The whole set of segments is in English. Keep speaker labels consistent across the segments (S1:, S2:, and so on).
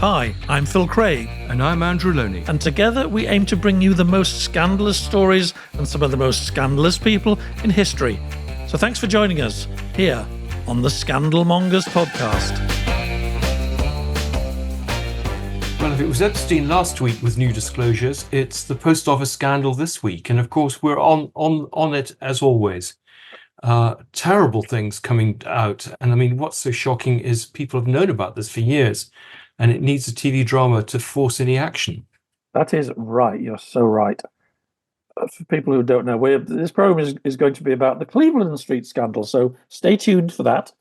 S1: Hi, I'm Phil Craig.
S2: And I'm Andrew Loney.
S1: And together we aim to bring you the most scandalous stories and some of the most scandalous people in history. So thanks for joining us here on the Scandal Mongers podcast.
S2: Well, if it was Epstein last week with new disclosures, it's the post office scandal this week. And of course, we're on it as always. Terrible things coming out. And I mean, what's so shocking is people have known about this for years, and it needs a TV drama to force any action.
S1: That is right. You're so right. For people who don't know, this program is going to be about the Cleveland Street scandal. So stay tuned for that,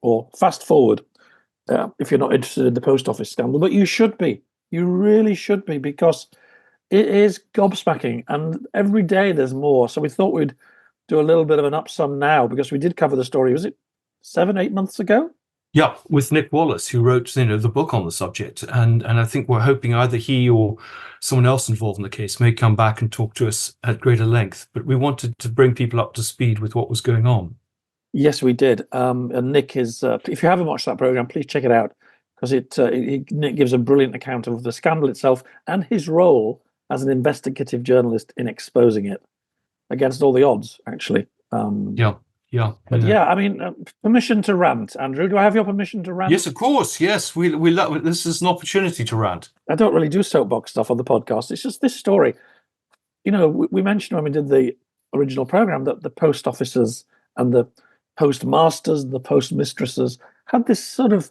S1: or fast forward if you're not interested in the post office scandal. But you should be. You really should be, because it is gobsmacking, and every day there's more. So we thought we'd do a little bit of an upsum now, because we did cover the story. Was it 7-8 months ago?
S2: Yeah, with Nick Wallis, who wrote the book on the subject, and I think we're hoping either he or someone else involved in the case may come back and talk to us at greater length. But we wanted to bring people up to speed with what was going on.
S1: Yes, we did. And Nick is, if you haven't watched that program, please check it out, because Nick gives a brilliant account of the scandal itself and his role as an investigative journalist in exposing it against all the odds, actually. I mean, permission to rant, Andrew. Do I have your permission to rant?
S2: Yes, of course. Yes, we love this is an opportunity to rant.
S1: I don't really do soapbox stuff on the podcast. It's just this story. You know, we mentioned when we did the original program that the post officers and the postmasters and the postmistresses had this sort of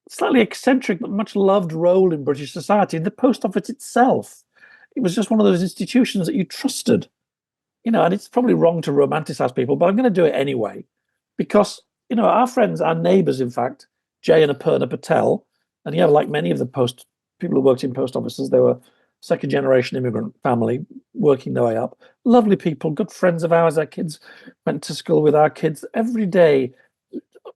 S1: slightly eccentric but much loved role in British society. The post office itself, it was just one of those institutions that you trusted. You know, and it's probably wrong to romanticize people, but I'm going to do it anyway, because, you know, our friends, our neighbors, in fact, Jay and Aparna Patel, and yeah, like many of the people who worked in post offices, they were second generation immigrant family working their way up. Lovely people, good friends of ours. Our kids went to school with our kids every day,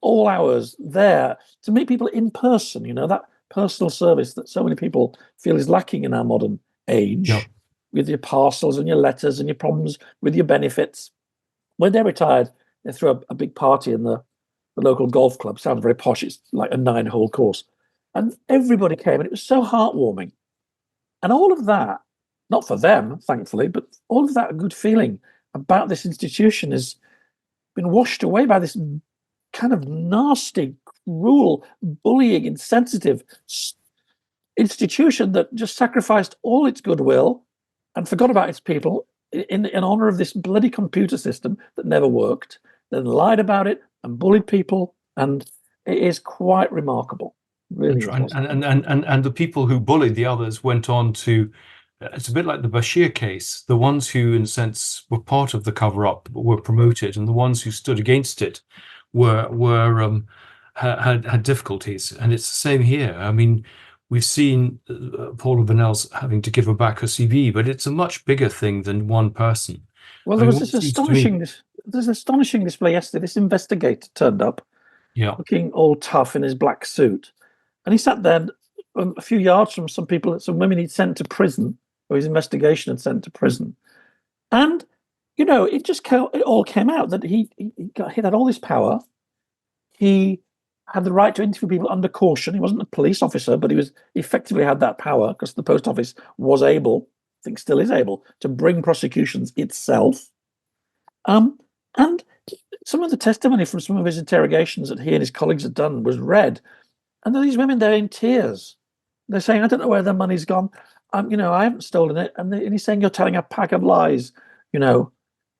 S1: all hours there to meet people in person. You know, that personal service that so many people feel is lacking in our modern age. Yep. With your parcels and your letters and your problems with your benefits. When they're retired, they throw a big party in the local golf club. Sounds very posh. It's like a 9-hole course. And everybody came, and it was so heartwarming. And all of that, not for them, thankfully, but all of that good feeling about this institution has been washed away by this kind of nasty, cruel, bullying, insensitive institution that just sacrificed all its goodwill and forgot about its people in honor of this bloody computer system that never worked, then lied about it and bullied people. And it is quite remarkable. Really.
S2: And the people who bullied the others went on to, it's a bit like the Bashir case. The ones who, in a sense, were part of the cover-up were promoted, and the ones who stood against it had difficulties. And it's the same here. I mean, we've seen Paula Bennell's having to give her back her CV, but it's a much bigger thing than one person.
S1: Well, there was this astonishing display yesterday. This investigator turned up, looking all tough in his black suit, and he sat there a few yards from some women he'd sent to prison, or his investigation had sent to prison. And you know, it all came out that he had all this power. He had the right to interview people under caution. He wasn't a police officer, but he effectively had that power, because the post office was able, I think still is able, to bring prosecutions itself. And some of the testimony from some of his interrogations that he and his colleagues had done was read. And these women, they're in tears. They're saying, I don't know where their money's gone. I haven't stolen it. And he's saying, you're telling a pack of lies, you know,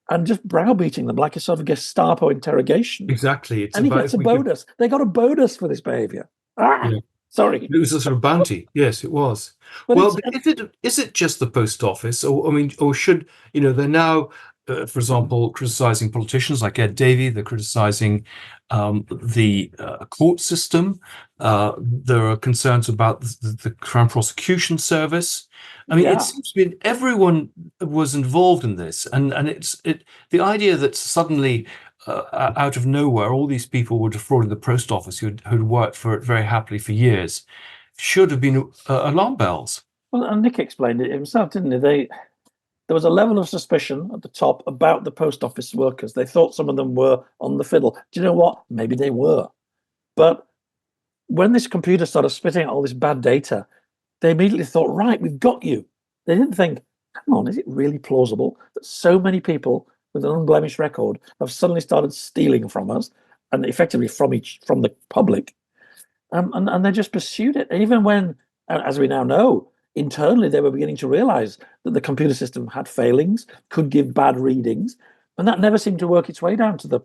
S1: and just browbeating them like a sort of Gestapo interrogation.
S2: Exactly.
S1: And he gets a bonus. They got a bonus for this behaviour. Sorry.
S2: It was a sort of bounty. Yes, it was. But is it just the post office? Or should, you know, they're now, for example, criticising politicians like Ed Davey. They're criticising the court system. There are concerns about the Crown Prosecution Service. I mean, It seems to be everyone was involved in this, and the idea that suddenly, out of nowhere, all these people were defrauding the post office who'd worked for it very happily for years, should have been alarm bells.
S1: Well, and Nick explained it himself, didn't he? There was a level of suspicion at the top about the post office workers. They thought some of them were on the fiddle. Do you know what? Maybe they were, but when this computer started spitting out all this bad data, they immediately thought, right, we've got you. They didn't think, hang on, is it really plausible that so many people with an unblemished record have suddenly started stealing from us and effectively from the public? And they just pursued it. And even when, as we now know, internally they were beginning to realize that the computer system had failings, could give bad readings, and that never seemed to work its way down to the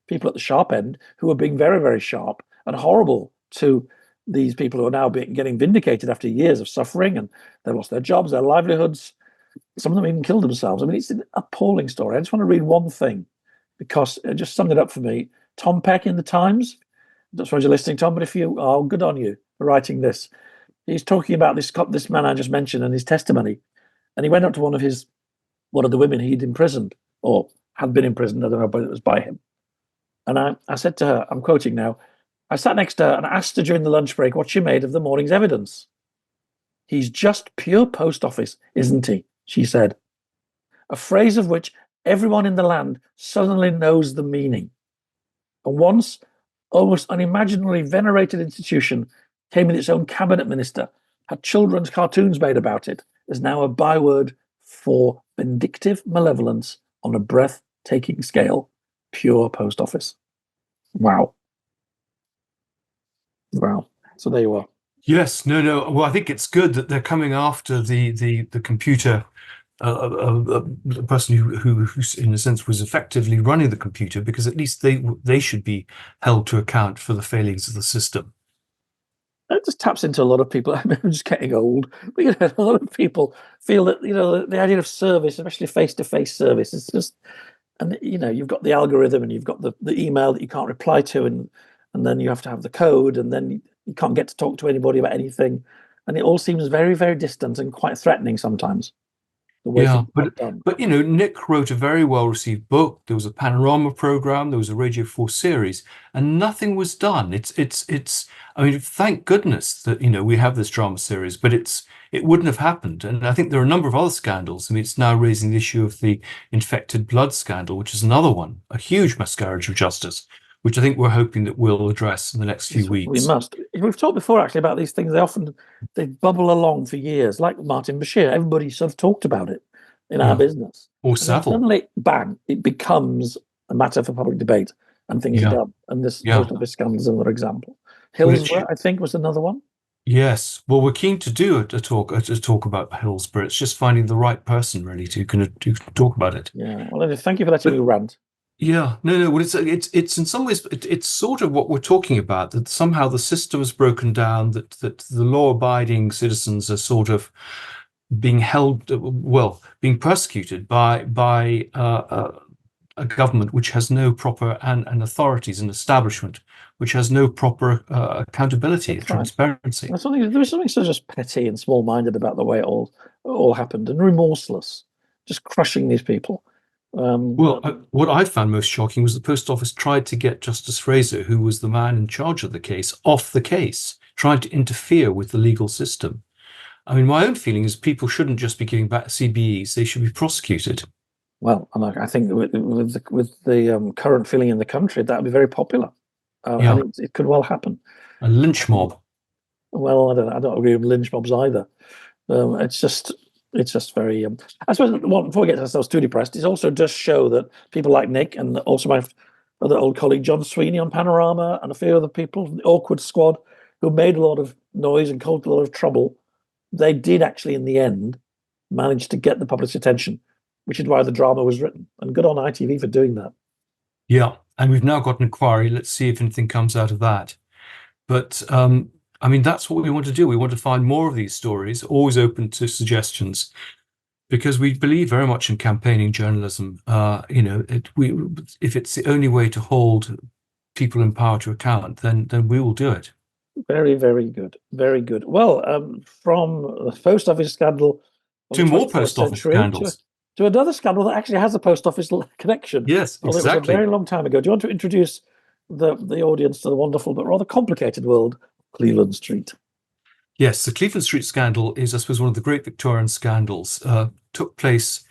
S1: people at the sharp end who were being very, very sharp and horrible to these people who are now getting vindicated after years of suffering, and they lost their jobs, their livelihoods. Some of them even killed themselves. I mean, it's an appalling story. I just want to read one thing because it just summed it up for me. Tom Peck in the Times. I suppose you're listening, Tom, but if you are, good on you for writing this. He's talking about this man I just mentioned and his testimony, and he went up to one of the women he'd imprisoned or had been imprisoned. I don't know, but it was by him. And I said to her, I'm quoting now, I sat next to her and asked her during the lunch break what she made of the morning's evidence. He's just pure post office, isn't he? She said, a phrase of which everyone in the land suddenly knows the meaning. And once, almost unimaginably venerated institution came with its own cabinet minister, had children's cartoons made about it, is now a byword for vindictive malevolence on a breathtaking scale. Pure post office. Wow. So there you are.
S2: Yes, no. Well, I think it's good that they're coming after the computer, the person who in a sense was effectively running the computer, because at least they should be held to account for the failings of the system.
S1: It just taps into a lot of people. I mean, I'm just getting old, but a lot of people feel that the idea of service, especially face-to-face service, is just, and you've got the algorithm and you've got the email that you can't reply to, and then you have to have the code, and then you can't get to talk to anybody about anything, and it all seems very, very distant and quite threatening sometimes.
S2: Yeah, but Nick wrote a very well-received book. There was a Panorama program. There was a Radio 4 series, and nothing was done. It's. I mean, thank goodness that we have this drama series, but it wouldn't have happened. And I think there are a number of other scandals. I mean, it's now raising the issue of the infected blood scandal, which is another one, a huge miscarriage of justice, which I think we're hoping that we'll address in the next few weeks.
S1: We must. We've talked before actually about these things. They bubble along for years, like Martin Bashir. Everybody sort of talked about it in our business.
S2: Or Savile.
S1: Suddenly, bang! It becomes a matter for public debate, and things are done. And this post office scandal is another example. Hillsborough, I think, was another one.
S2: Yes. Well, we're keen to do a talk about Hillsborough. It's just finding the right person really to talk about it.
S1: Yeah. Well, thank you for letting me rant.
S2: Yeah, no. Well, it's in some ways it's sort of what we're talking about, that somehow the system is broken down, that the law-abiding citizens are sort of being being persecuted by a government which has no proper and authorities and establishment which has no proper accountability and transparency.
S1: There was something so just petty and small-minded about the way it all happened, and remorseless, just crushing these people.
S2: What I found most shocking was the Post Office tried to get Justice Fraser, who was the man in charge of the case, off the case, trying to interfere with the legal system. I mean, my own feeling is people shouldn't just be giving back CBEs; they should be prosecuted.
S1: Well, and I think with the current feeling in the country, that would be very popular. And it could well happen.
S2: A lynch mob.
S1: Well, I don't agree with lynch mobs either. It's just very. I suppose before we get ourselves too depressed, it also does show that people like Nick and also my other old colleague John Sweeney on Panorama and a few other people, the Awkward Squad, who made a lot of noise and caused a lot of trouble, they did actually in the end manage to get the public's attention, which is why the drama was written. And good on ITV for doing that.
S2: Yeah, and we've now got an inquiry. Let's see if anything comes out of that. But I mean, that's what we want to do. We want to find more of these stories, always open to suggestions, because we believe very much in campaigning journalism. If it's the only way to hold people in power to account, then we will do it.
S1: Very, very good. Very good. Well, from the post office scandal
S2: to more post office scandals.
S1: To another scandal that actually has a post office connection.
S2: Yes, exactly.
S1: It was a very long time ago. Do you want to introduce the audience to the wonderful but rather complicated world of Cleveland Street?
S2: Yes, the Cleveland Street scandal is, I suppose, one of the great Victorian scandals. Took place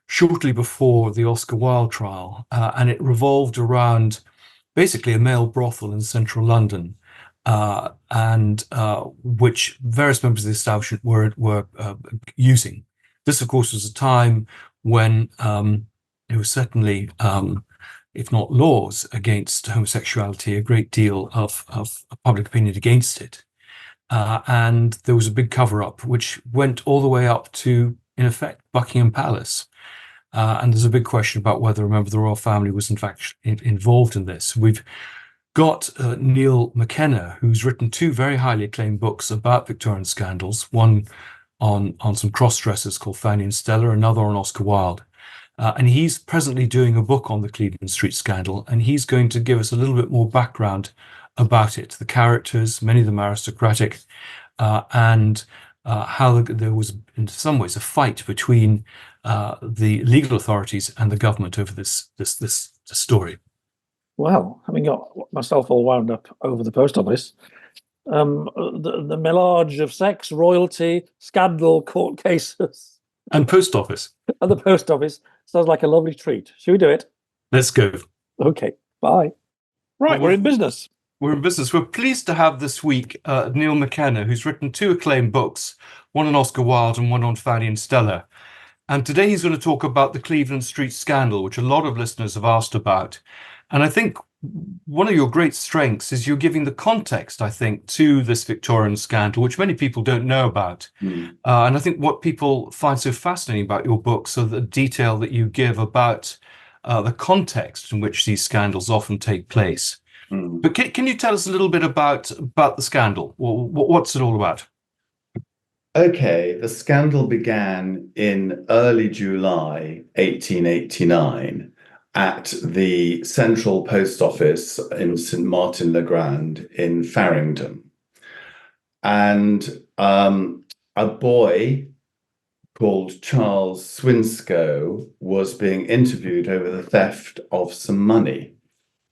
S2: shortly before the Oscar Wilde trial, and it revolved around basically a male brothel in central London. and which various members of the establishment were using. This, of course, was a time when there was certainly, if not laws against homosexuality, a great deal of public opinion against it. And there was a big cover-up, which went all the way up to, in effect, Buckingham Palace. And there's a big question about whether a member of the royal family was in fact involved in this. We've got Neil McKenna, who's written two very highly acclaimed books about Victorian scandals, one on some cross-dressers called Fanny and Stella, another on Oscar Wilde. And he's presently doing a book on the Cleveland Street scandal, and he's going to give us a little bit more background about it, the characters, many of them aristocratic, and how there was, in some ways, a fight between the legal authorities and the government over this story.
S1: Well, having got myself all wound up over the post office, the melange of sex, royalty, scandal, court cases,
S2: and post office,
S1: and the post office sounds like a lovely treat. Should we do it?
S2: Let's go.
S1: Okay, bye. Right, we're in business.
S2: We're in business. We're pleased to have this week Neil McKenna, who's written two acclaimed books, one on Oscar Wilde and one on Fanny and Stella. And today he's going to talk about the Cleveland Street scandal, which a lot of listeners have asked about. And I think one of your great strengths is you're giving the context, I think, to this Victorian scandal, which many people don't know about. And I think what people find so fascinating about your books are the detail that you give about the context in which these scandals often take place. But can you tell us a little bit about the scandal? What's it all about?
S3: Okay, the scandal began in early July 1889 at the Central Post Office in St. Martin-le-Grand in Farringdon. And a boy called Charles Swinscoe was being interviewed over the theft of some money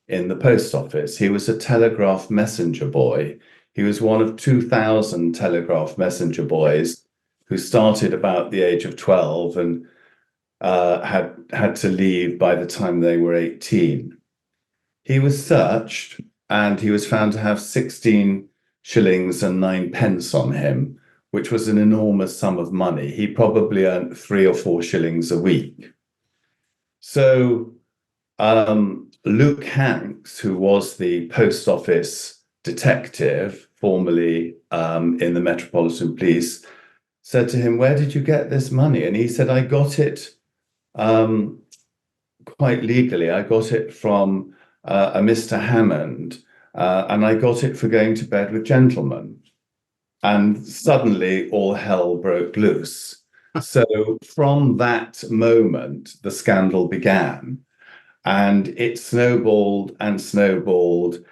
S3: in the post office. He was a telegraph messenger boy. He was one of 2,000 telegraph messenger boys who started about the age of 12 and had to leave by the time they were 18. He was searched and he was found to have 16 shillings and 9 pence on him, which was an enormous sum of money. He probably earned 3 or 4 shillings a week. So Luke Hanks, who was the post office detective, formerly in the Metropolitan Police, said to him, "Where did you get this money?" And he said, "I got it quite legally. I got it from a Mr. Hammond, and I got it for going to bed with gentlemen." And suddenly all hell broke loose. So from that moment, the scandal began. And it snowballed and snowballed.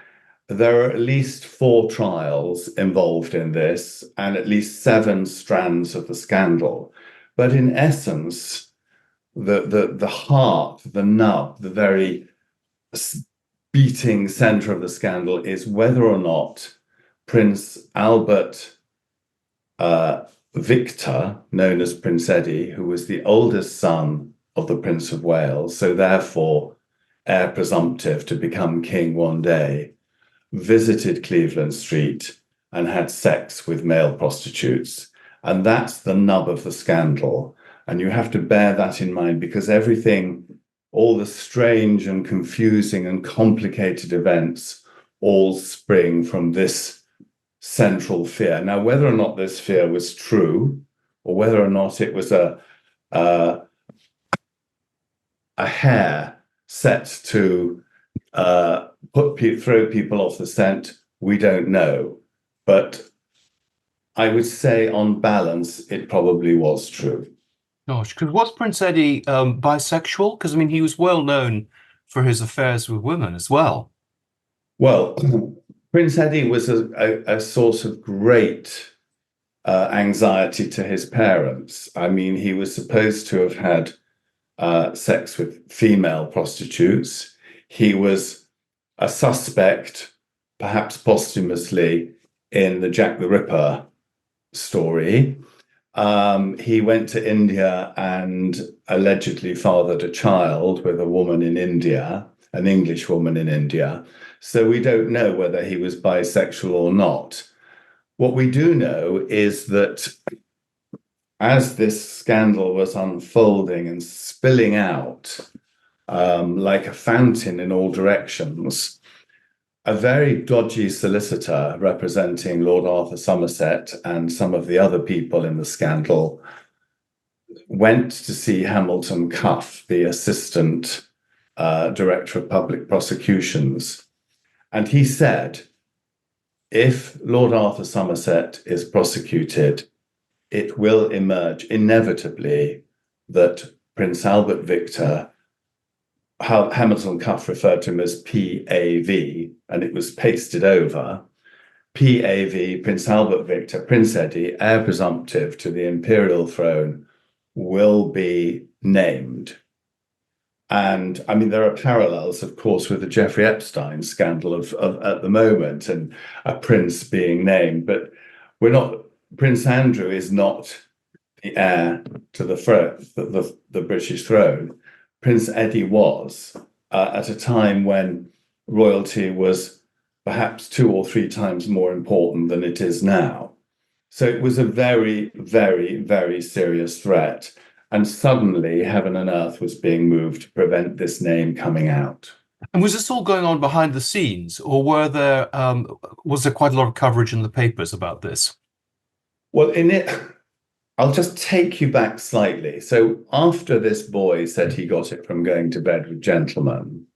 S3: There are at least 4 trials involved in this and at least 7 strands of the scandal. But in essence, the heart, the nub, the very beating center of the scandal is whether or not Prince Albert Victor, known as Prince Eddie, who was the oldest son of the Prince of Wales, so therefore heir presumptive to become king one day, visited Cleveland Street and had sex with male prostitutes. And that's the nub of the scandal. And you have to bear that in mind, because everything, all the strange and confusing and complicated events, all spring from this central fear. Now, whether or not this fear was true, or whether or not it was a hare set to throw people off the scent, we don't know. But I would say, on balance, it probably was true.
S2: Gosh, because was Prince Eddie bisexual? Because, I mean, he was well known for his affairs with women as well.
S3: Well, Prince Eddie was a source of great anxiety to his parents. I mean, he was supposed to have had sex with female prostitutes. He was a suspect, perhaps posthumously, in the Jack the Ripper story. He went to India and allegedly fathered a child with a woman in India, an English woman in India. So we don't know whether he was bisexual or not. What we do know is that as this scandal was unfolding and spilling out like a fountain in all directions, a very dodgy solicitor representing Lord Arthur Somerset and some of the other people in the scandal went to see Hamilton Cuff, the assistant director of public prosecutions. And he said, if Lord Arthur Somerset is prosecuted, it will emerge inevitably that Prince Albert Victor, Hamilton Cuff referred to him as PAV, and it was pasted over, PAV, Prince Albert Victor, Prince Eddie, heir presumptive to the imperial throne, will be named. And I mean, there are parallels, of course, with the Jeffrey Epstein scandal of at the moment and a prince being named, but Prince Andrew is not the heir to the British throne. Prince Eddie was at a time when royalty was perhaps 2 or 3 times more important than it is now. So it was a very, very, very serious threat. And suddenly heaven and earth was being moved to prevent this name coming out.
S2: And was this all going on behind the scenes, or was there quite a lot of coverage in the papers about this?
S3: Well, I'll just take you back slightly. So after this boy said he got it from going to bed with gentlemen,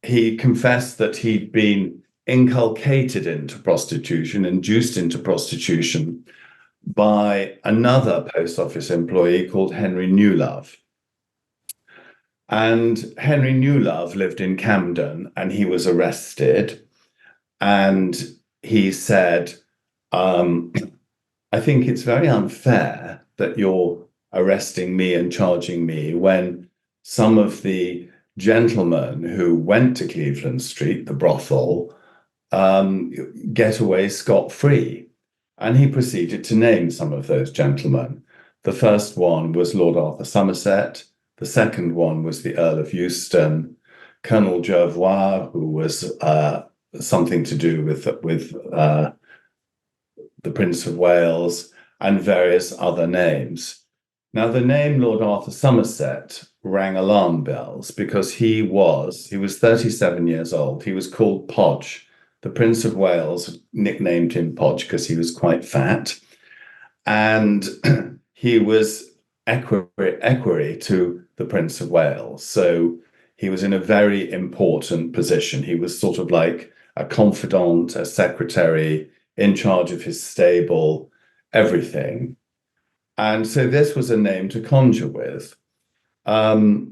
S3: he confessed that he'd been inculcated into prostitution, induced into prostitution by another post office employee called Henry Newlove. And Henry Newlove lived in Camden, and he was arrested. And he said, I think it's very unfair that you're arresting me and charging me when some of the gentlemen who went to Cleveland Street, the brothel, get away scot-free. And he proceeded to name some of those gentlemen. The first one was Lord Arthur Somerset. The second one was the Earl of Euston, Colonel Jervois, who was something to do with the Prince of Wales, and various other names. Now, the name Lord Arthur Somerset rang alarm bells because he was 37 years old. He was called Podge. The Prince of Wales nicknamed him Podge because he was quite fat. And he was equerry to the Prince of Wales. So he was in a very important position. He was sort of like a confidant, a secretary, in charge of his stable, everything. And so this was a name to conjure with. The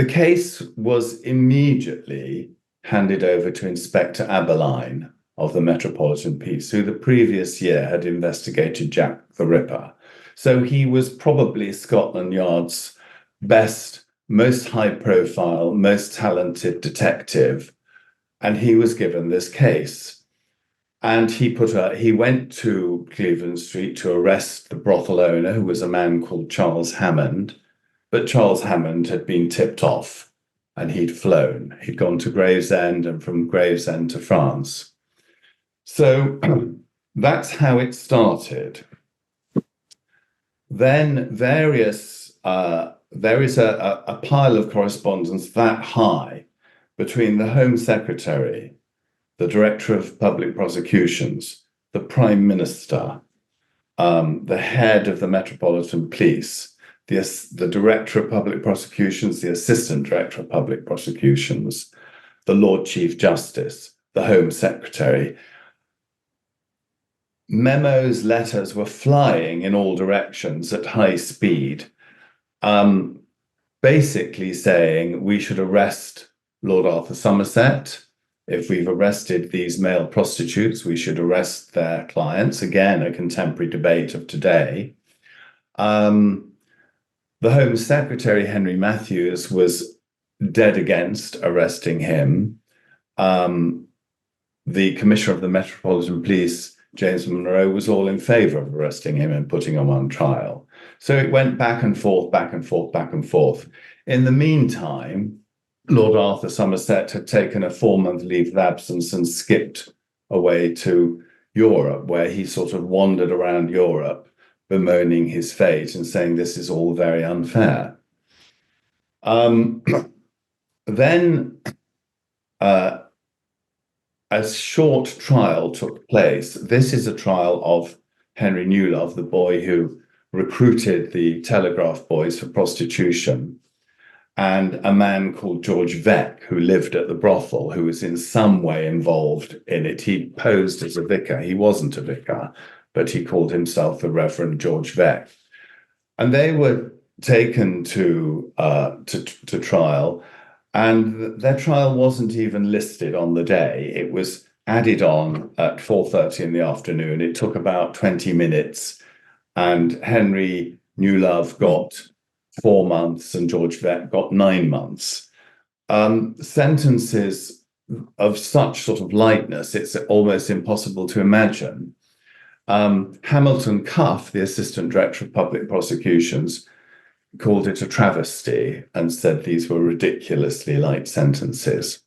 S3: case was immediately handed over to Inspector Aberline of the Metropolitan Police, who the previous year had investigated Jack the Ripper. So he was probably Scotland Yard's best, most high-profile, most talented detective, and he was given this case. And he went to Cleveland Street to arrest the brothel owner, who was a man called Charles Hammond, but Charles Hammond had been tipped off. And he'd flown. He'd gone to Gravesend and from Gravesend to France. So that's how it started. Then there is a pile of correspondence that high between the Home Secretary, the Director of Public Prosecutions, the Prime Minister, the head of the Metropolitan Police, the Director of Public Prosecutions, the Assistant Director of Public Prosecutions, the Lord Chief Justice, the Home Secretary. Memos, letters were flying in all directions at high speed, basically saying we should arrest Lord Arthur Somerset. If we've arrested these male prostitutes, we should arrest their clients. Again, a contemporary debate of today. The Home Secretary, Henry Matthews, was dead against arresting him. The Commissioner of the Metropolitan Police, James Monroe, was all in favour of arresting him and putting him on trial. So it went back and forth, back and forth, back and forth. In the meantime, Lord Arthur Somerset had taken a 4-month leave of absence and skipped away to Europe, where he sort of wandered around Europe, bemoaning his fate and saying this is all very unfair. Then a short trial took place. This is a trial of Henry Newlove, the boy who recruited the Telegraph boys for prostitution, and a man called George Veck, who lived at the brothel, who was in some way involved in it. He posed as a vicar. He wasn't a vicar, but he called himself the Reverend George Veck. And they were taken to trial, and their trial wasn't even listed on the day. It was added on at 4:30 in the afternoon. It took about 20 minutes, and Henry Newlove got 4 months and George Veck got 9 months. Sentences of such sort of lightness, it's almost impossible to imagine. Hamilton Cuff, the Assistant Director of Public Prosecutions, called it a travesty and said these were ridiculously light sentences.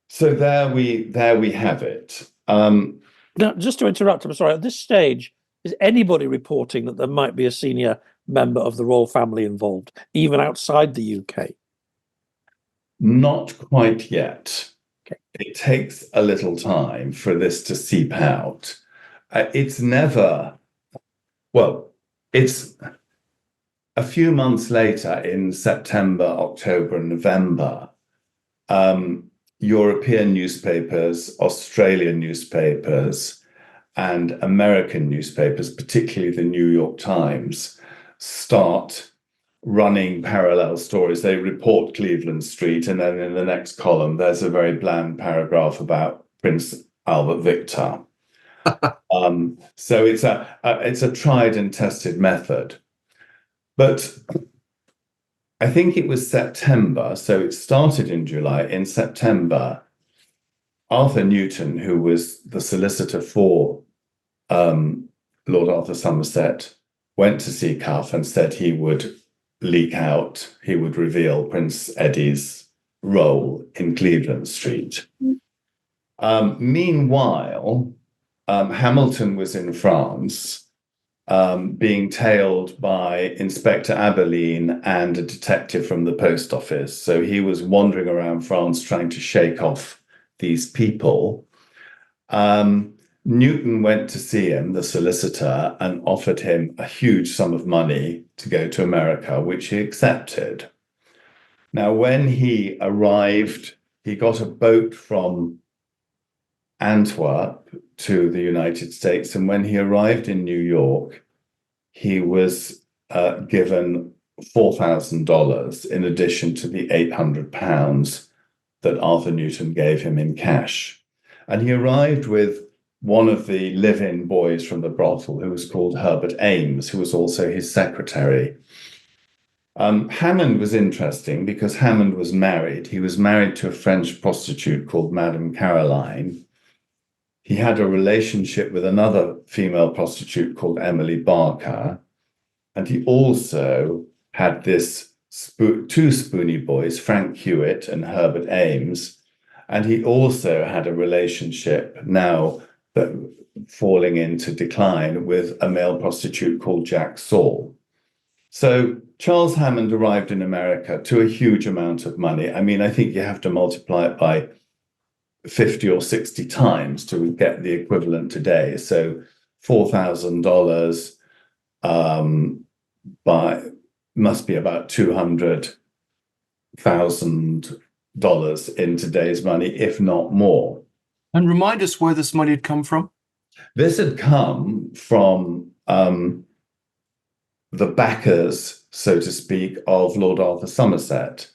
S3: So there we have it.
S1: Now, just to interrupt, I'm sorry, at this stage, is anybody reporting that there might be a senior member of the royal family involved, even outside the UK?
S3: Not quite yet.
S1: Okay.
S3: It takes a little time for this to seep out. It's never, well, it's a few months later in September, October, and November, European newspapers, Australian newspapers, and American newspapers, particularly the New York Times, start running parallel stories. They report Cleveland Street, and then in the next column, there's a very bland paragraph about Prince Albert Victor. So it's a tried and tested method. But I think it was September, so it started in July. In September, Arthur Newton, who was the solicitor for Lord Arthur Somerset, went to see Cuff and said he would leak out, he would reveal Prince Eddie's role in Cleveland Street. Meanwhile, Hamilton was in France, being tailed by Inspector Aberline and a detective from the post office. So he was wandering around France trying to shake off these people. Newton went to see him, the solicitor, and offered him a huge sum of money to go to America, which he accepted. Now, when he arrived, he got a boat from Antwerp to the United States, and when he arrived in New York, he was given $4,000 in addition to the £800 that Arthur Newton gave him in cash. And he arrived with one of the live-in boys from the brothel, who was called Herbert Ames, who was also his secretary. Hammond was interesting because Hammond was married. He was married to a French prostitute called Madame Caroline. He had a relationship with another female prostitute called Emily Barker. And he also had this two spoony boys, Frank Hewitt and Herbert Ames. And he also had a relationship now that falling into decline with a male prostitute called Jack Saul. So Charles Hammond arrived in America to a huge amount of money. I mean, I think you have to multiply it by 50 or 60 times to get the equivalent today. So $4,000 must be about $200,000 in today's money, if not more.
S2: And remind us where this money had come from.
S3: This had come from the backers, so to speak, of Lord Arthur Somerset.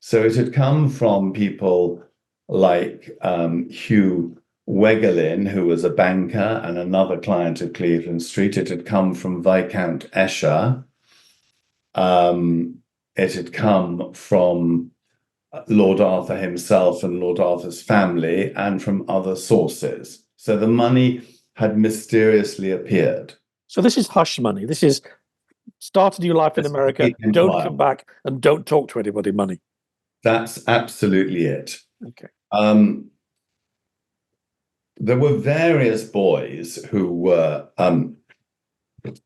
S3: So it had come from people like Hugh Wegelin, who was a banker and another client of Cleveland Street. It had come from Viscount Esher. It had come from Lord Arthur himself and Lord Arthur's family, and from other sources. So the money had mysteriously appeared.
S1: So this is hush money. This is start a new life in America, don't come back and don't talk to anybody money.
S3: That's absolutely it.
S1: Okay.
S3: There were various boys who were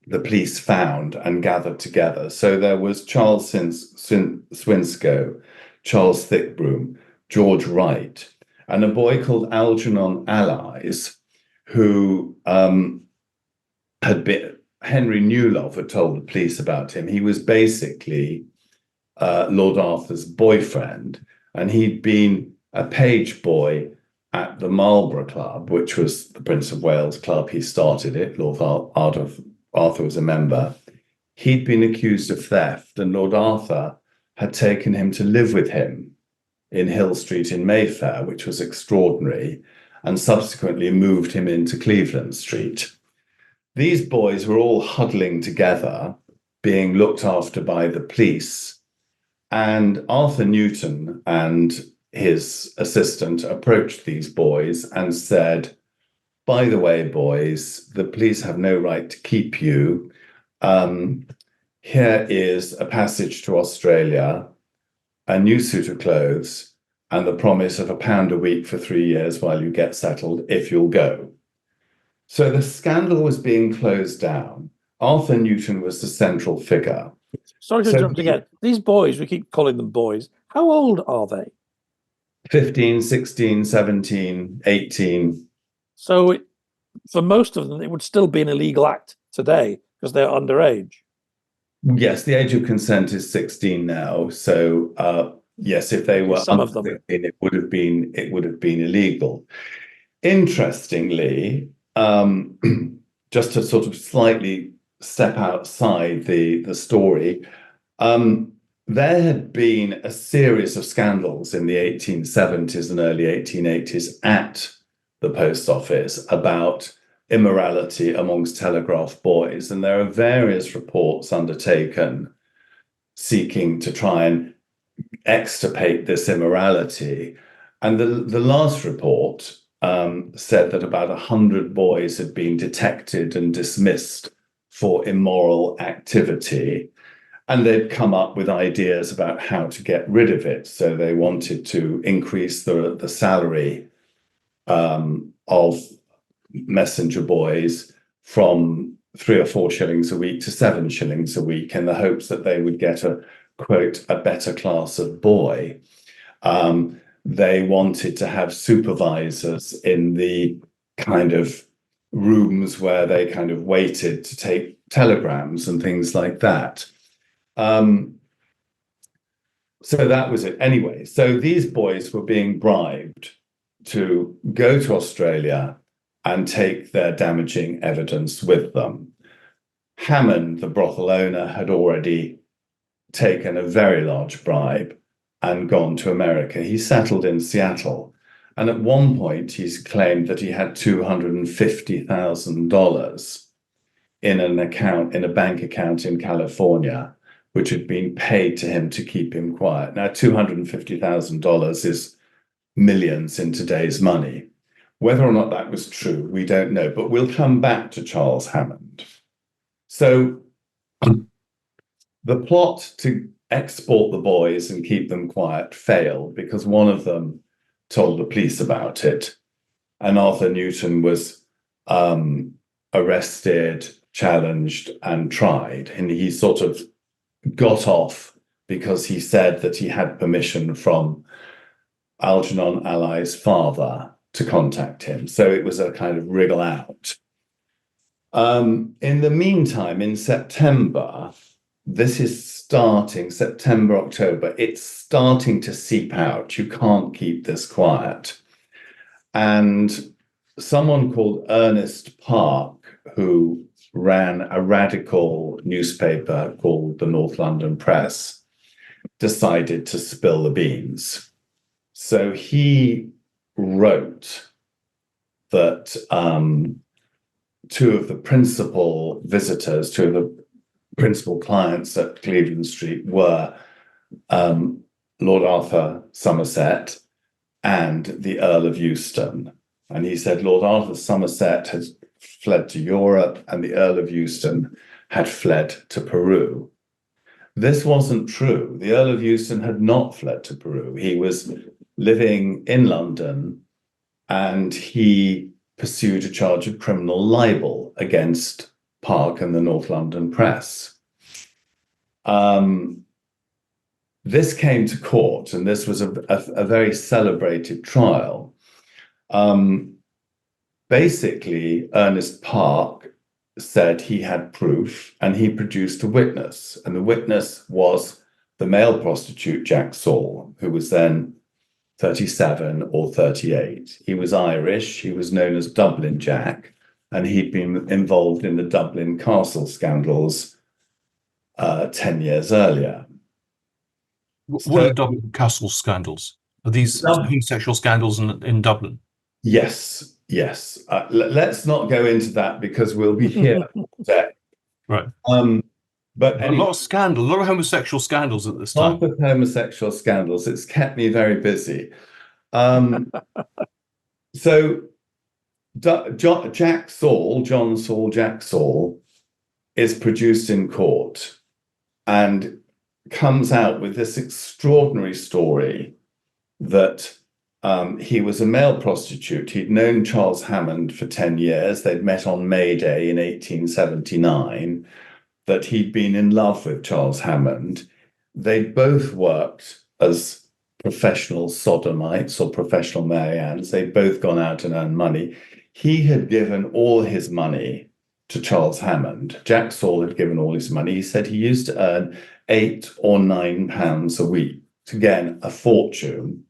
S3: the police found and gathered together. So there was Charles Swinscoe, Charles Thickbroom, George Wright, and a boy called Algernon Allies, who had been, Henry Newlove had told the police about him. He was basically Lord Arthur's boyfriend, and he'd been a page boy at the Marlborough Club, which was the Prince of Wales club. He started it. Lord Arthur was a member. He'd been accused of theft, and Lord Arthur had taken him to live with him in Hill Street in Mayfair, which was extraordinary, and subsequently moved him into Cleveland Street. These boys were all huddling together, being looked after by the police, and Arthur Newton and his assistant approached these boys and said, by the way, boys, the police have no right to keep you. Here is a passage to Australia, a new suit of clothes, and the promise of £1 a week for 3 years while you get settled, if you'll go. So the scandal was being closed down. Arthur Newton was the central figure.
S1: Sorry to interrupt again. These boys, we keep calling them boys. How old are they?
S3: 15, 16, 17, 18.
S1: So for most of them, it would still be an illegal act today because they're underage.
S3: Yes, the age of consent is 16 now. So yes, if they were
S1: Some
S3: under
S1: of them.
S3: 16, it would have been illegal. Interestingly, just to sort of slightly step outside the story, there had been a series of scandals in the 1870s and early 1880s at the post office about immorality amongst telegraph boys. And there are various reports undertaken seeking to try and extirpate this immorality. And the last report said that about 100 boys had been detected and dismissed for immoral activity. And they'd come up with ideas about how to get rid of it. So they wanted to increase the salary of messenger boys from 3 or 4 shillings a week to 7 shillings a week in the hopes that they would get a, quote, a better class of boy. They wanted to have supervisors in the kind of rooms where they kind of waited to take telegrams and things like that. So that was it. Anyway, so these boys were being bribed to go to Australia and take their damaging evidence with them. Hammond, the brothel owner, had already taken a very large bribe and gone to America. He settled in Seattle. And at one point, he's claimed that he had $250,000 in an account, in a bank account in California, which had been paid to him to keep him quiet. Now, $250,000 is millions in today's money. Whether or not that was true, we don't know, but we'll come back to Charles Hammond. So the plot to export the boys and keep them quiet failed because one of them told the police about it. And Arthur Newton was arrested, challenged, and tried. And he sort of got off because he said that he had permission from Algernon Allies' father to contact him. So it was a kind of wriggle out. In the meantime, in September, this is starting, September, October, it's starting to seep out. You can't keep this quiet. And someone called Ernest Park, who ran a radical newspaper called the North London Press, decided to spill the beans. So he wrote that 2 of the principal visitors, 2 of the principal clients at Cleveland Street were Lord Arthur Somerset and the Earl of Euston. And he said Lord Arthur Somerset had fled to Europe and the Earl of Euston had fled to Peru. This wasn't true. The Earl of Euston had not fled to Peru. He was living in London, and he pursued a charge of criminal libel against Park and the North London press. This came to court, and this was a very celebrated trial. Basically, Ernest Park said he had proof, and he produced a witness, and the witness was the male prostitute Jack Saul, who was then 37 or 38. He was Irish, he was known as Dublin Jack, and he'd been involved in the Dublin Castle scandals 10 years earlier.
S2: What are the Dublin Castle scandals? Are these homosexual scandals in Dublin?
S3: Yes. Let's not go into that because we'll be here today.
S2: Right.
S3: But anyway,
S2: a lot of homosexual scandals at this time.
S3: Lots of homosexual scandals. It's kept me very busy. So Jack Saul, John Saul, Jack Saul, is produced in court and comes out with this extraordinary story that he was a male prostitute. He'd known Charles Hammond for 10 years. They'd met on May Day in 1879, that he'd been in love with Charles Hammond. They'd both worked as professional sodomites or professional Mariannes. They'd both gone out and earned money. He had given all his money to Charles Hammond. Jack Saul had given all his money. He said he used to earn £8 or £9 a week. Again, a fortune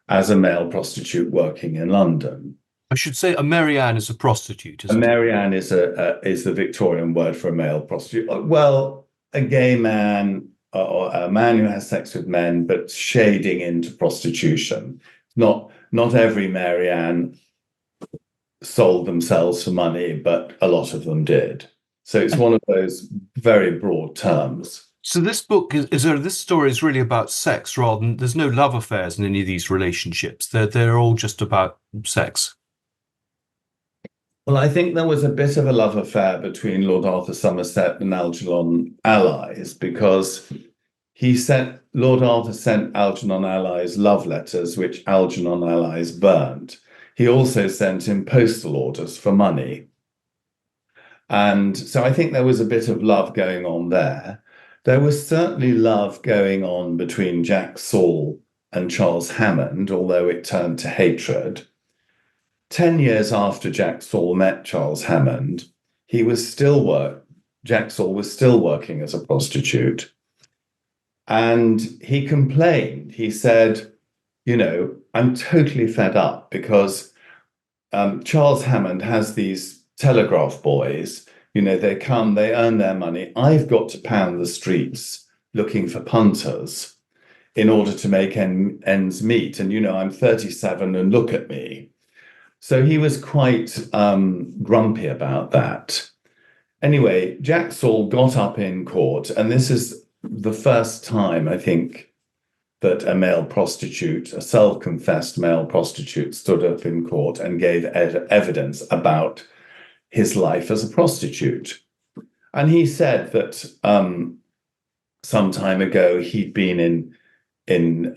S3: as a male prostitute working in London.
S2: I should say a Marianne is a prostitute.
S3: A Marianne is the Victorian word for a male prostitute. Well, a gay man or a man who has sex with men, but shading into prostitution. Not every Marianne sold themselves for money, but a lot of them did. So it's one of those very broad terms.
S2: So this book this story is really about sex rather than, there's no love affairs in any of these relationships. They're all just about sex.
S3: Well, I think there was a bit of a love affair between Lord Arthur Somerset and Algernon Allies, because Lord Arthur sent Algernon Allies love letters, which Algernon Allies burnt. He also sent him postal orders for money. And so I think there was a bit of love going on there. There was certainly love going on between Jack Saul and Charles Hammond, although it turned to hatred. 10 years after Jack Saul met Charles Hammond, Jack Saul was still working as a prostitute. And he complained. He said, I'm totally fed up because Charles Hammond has these telegraph boys. They come, they earn their money. I've got to pound the streets looking for punters in order to make ends meet. And, I'm 37 and look at me. So he was quite grumpy about that. Anyway, Jack Saul got up in court, and this is the first time, I think, that a male prostitute, a self-confessed male prostitute, stood up in court and gave evidence about his life as a prostitute. And he said that some time ago he'd been in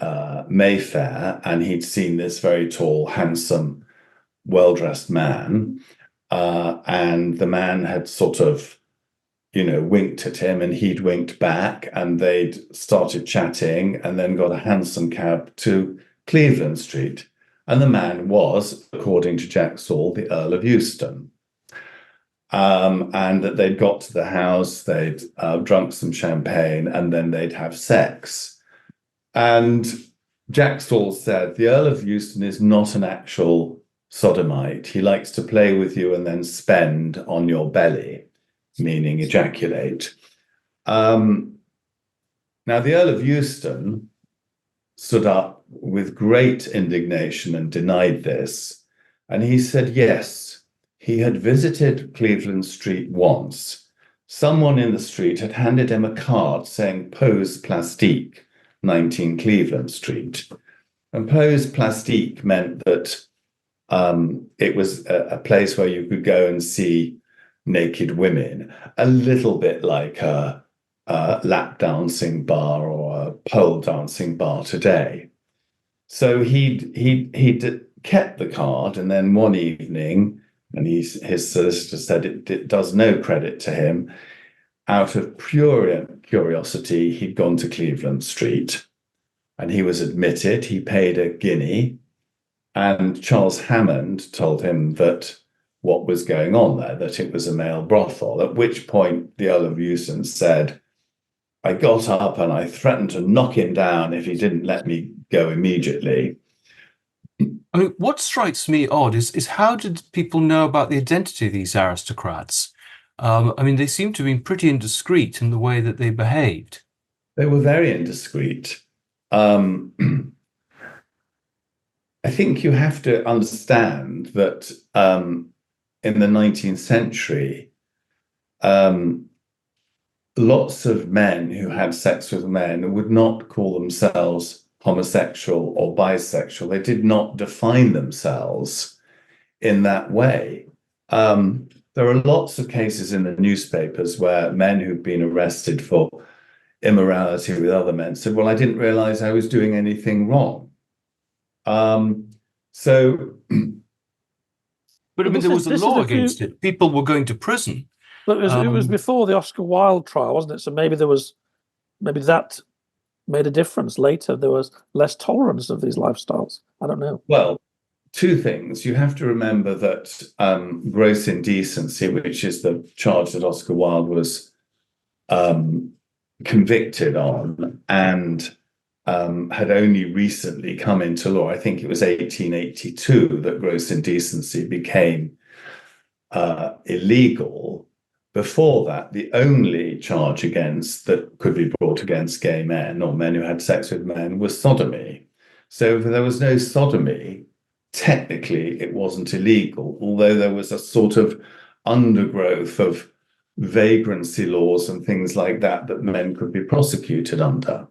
S3: Mayfair, and he'd seen this very tall, handsome, well-dressed man, and the man had sort of, winked at him, and he'd winked back, and they'd started chatting, and then got a hansom cab to Cleveland Street. And the man was, according to Jack Saul, the Earl of Euston. And that they'd got to the house, they'd drunk some champagne, and then they'd have sex. And Jack Saul said, the Earl of Euston is not an actual sodomite. He likes to play with you and then spend on your belly, meaning ejaculate. Now, the Earl of Euston stood up with great indignation and denied this. And he said, yes, he had visited Cleveland Street once. Someone in the street had handed him a card saying Pose Plastique, 19 Cleveland Street. And Pose Plastique meant that it was a place where you could go and see naked women, a little bit like a lap dancing bar or a pole dancing bar today. So he'd kept the card, and then one evening, and his solicitor said it does no credit to him, out of pure curiosity, he'd gone to Cleveland Street, and he was admitted. He paid a guinea, and Charles Hammond told him that what was going on there, that it was a male brothel, at which point the Earl of Euston said, I got up and I threatened to knock him down if he didn't let me go immediately.
S2: I mean, what strikes me odd is how did people know about the identity of these aristocrats? I mean, they seem to have been pretty indiscreet in the way that they behaved.
S3: They were very indiscreet. I think you have to understand that in the 19th century, lots of men who had sex with men would not call themselves homosexual or bisexual. They did not define themselves in that way. There are lots of cases in the newspapers where men who've been arrested for immorality with other men said, well, I didn't realize I was doing anything wrong.
S2: But I mean, there was a law against it. People were going to prison.
S1: But it was before the Oscar Wilde trial, wasn't it? So maybe that made a difference later. There was less tolerance of these lifestyles. I don't know.
S3: Well, two things. You have to remember that gross indecency, which is the charge that Oscar Wilde was convicted on and had only recently come into law. I think it was 1882 that gross indecency became illegal. Before that, the only charge that could be brought against gay men or men who had sex with men was sodomy. So if there was no sodomy, technically it wasn't illegal, although there was a sort of undergrowth of vagrancy laws and things like that men could be prosecuted under.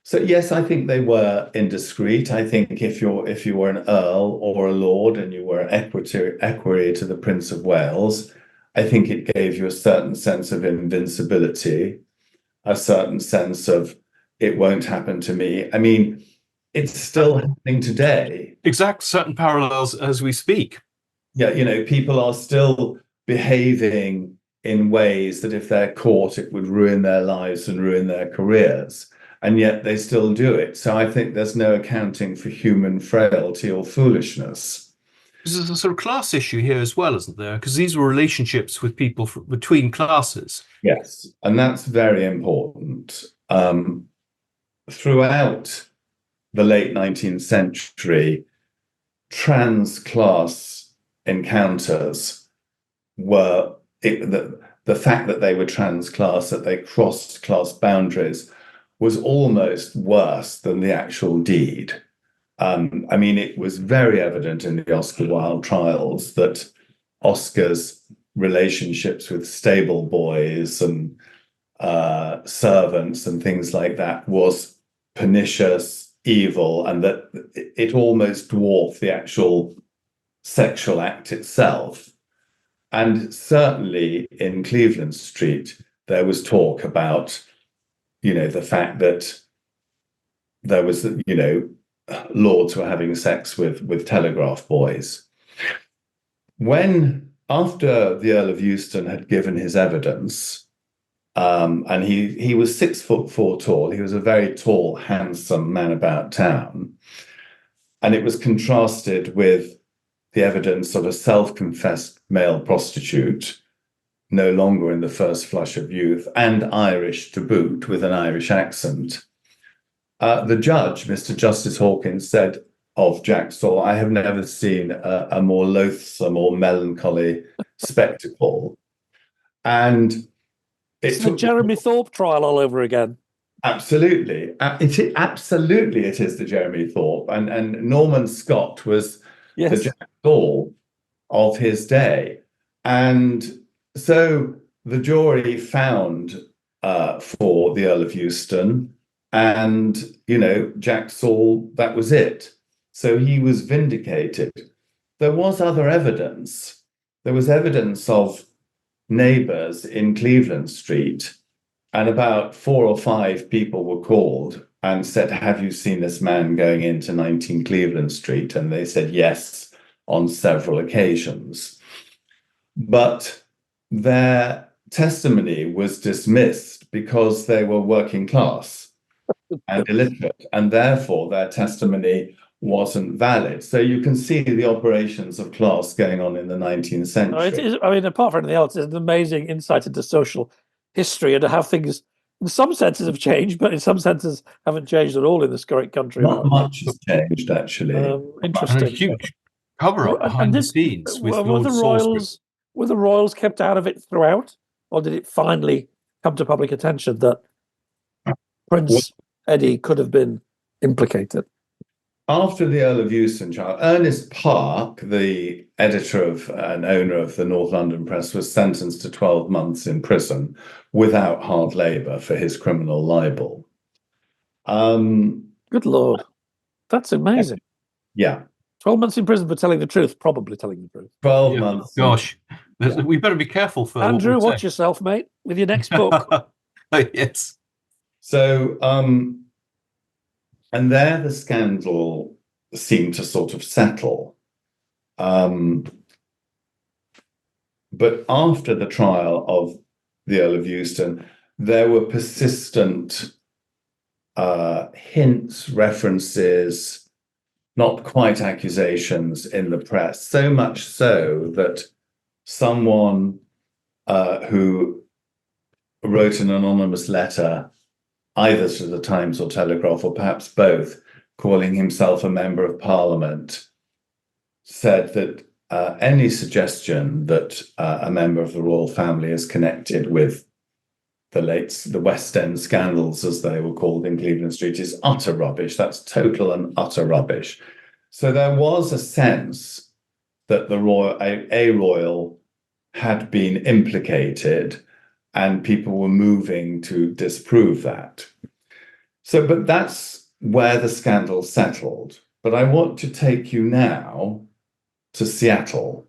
S3: So yes, I think they were indiscreet. I think if you were an earl or a lord and you were equerry to the Prince of Wales, I think it gave you a certain sense of invincibility, a certain sense of it won't happen to me. I mean, it's still happening today.
S2: Exact certain parallels as we speak.
S3: Yeah, people are still behaving in ways that if they're caught, it would ruin their lives and ruin their careers. And yet they still do it. So I think there's no accounting for human frailty or foolishness.
S2: There's a sort of class issue here as well, isn't there? Because these were relationships with people between classes.
S3: Yes, and that's very important. Throughout the late 19th century, trans-class encounters were the fact that they were trans-class, that they crossed class boundaries, was almost worse than the actual deed. I mean, it was very evident in the Oscar Wilde trials that Oscar's relationships with stable boys and servants and things like that was pernicious, evil, and that it almost dwarfed the actual sexual act itself. And certainly in Cleveland Street, there was talk about, the fact that there was, lords were having sex with telegraph boys. After the Earl of Euston had given his evidence, and he was 6'4" tall, he was a very tall, handsome man about town, and it was contrasted with the evidence of a self-confessed male prostitute, no longer in the first flush of youth, and Irish to boot, with an Irish accent. The judge, Mr. Justice Hawkins, said of Jack Saul, I have never seen a more loathsome or melancholy spectacle. And
S1: it's the Jeremy Thorpe trial all over again.
S3: Absolutely. Absolutely, it is the Jeremy Thorpe. And Norman Scott was the Jack Saul of his day. And so the jury found for the Earl of Euston, and, Jack Saul, that was it. So he was vindicated. There was other evidence. There was evidence of neighbours in Cleveland Street And about 4 or 5 people were called and said, have you seen this man going into 19 Cleveland Street? And they said yes on several occasions. But their testimony was dismissed because they were working class and illiterate, and therefore their testimony wasn't valid. So you can see the operations of class going on in the 19th century.
S1: I mean, apart from anything else, it's an amazing insight into social history and how things, in some senses, have changed, but in some senses haven't changed at all in this great country.
S3: Not much has changed, actually.
S1: Interesting.
S2: And a huge cover-up behind the scenes with Lord Salisbury.
S1: Were the royals kept out of it throughout, or did it finally come to public attention that Prince Eddie could have been implicated?
S3: After the Earl of Euston trial, Ernest Park, the editor of and owner of the North London Press, was sentenced to 12 months in prison without hard labour for his criminal libel.
S1: Good Lord. That's amazing.
S3: Yeah.
S1: 12 months in prison for telling the truth, probably telling the truth.
S3: 12 months.
S2: Gosh, we better be careful for
S1: Andrew, watch yourself, mate, with your next book.
S2: Yes.
S3: So, and there the scandal seemed to sort of settle. But after the trial of the Earl of Euston, there were persistent hints, references, not quite accusations in the press, so much so that someone who wrote an anonymous letter, either to the Times or Telegraph, or perhaps both, calling himself a member of Parliament, said that any suggestion that a member of the royal family is connected with the West End scandals, as they were called in Cleveland Street, is utter rubbish. That's total and utter rubbish. So there was a sense that a royal had been implicated, and people were moving to disprove that. So, but that's where the scandal settled. But I want to take you now to Seattle,